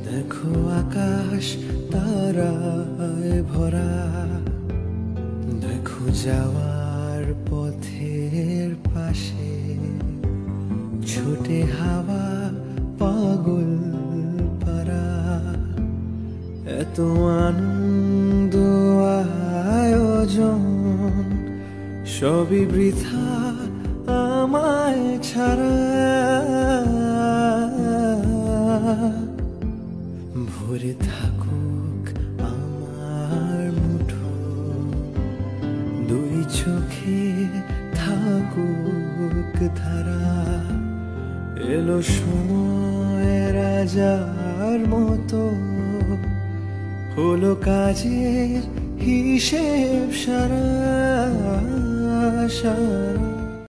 দেখো আকাশ তারায় ভরা, দেখো যাওয়ার পথের পাশে ছোটে হাওয়া পাগল পারা। এত আনন্দ আয়োজন সবই বৃথা আমায় ছাড়া। ভরে থাকুক আমার মুঠো, দুই চোখে থাকুক ধারা। এলো সময় রাজার মতো, হলো কাজের হিসেব সারা সারা।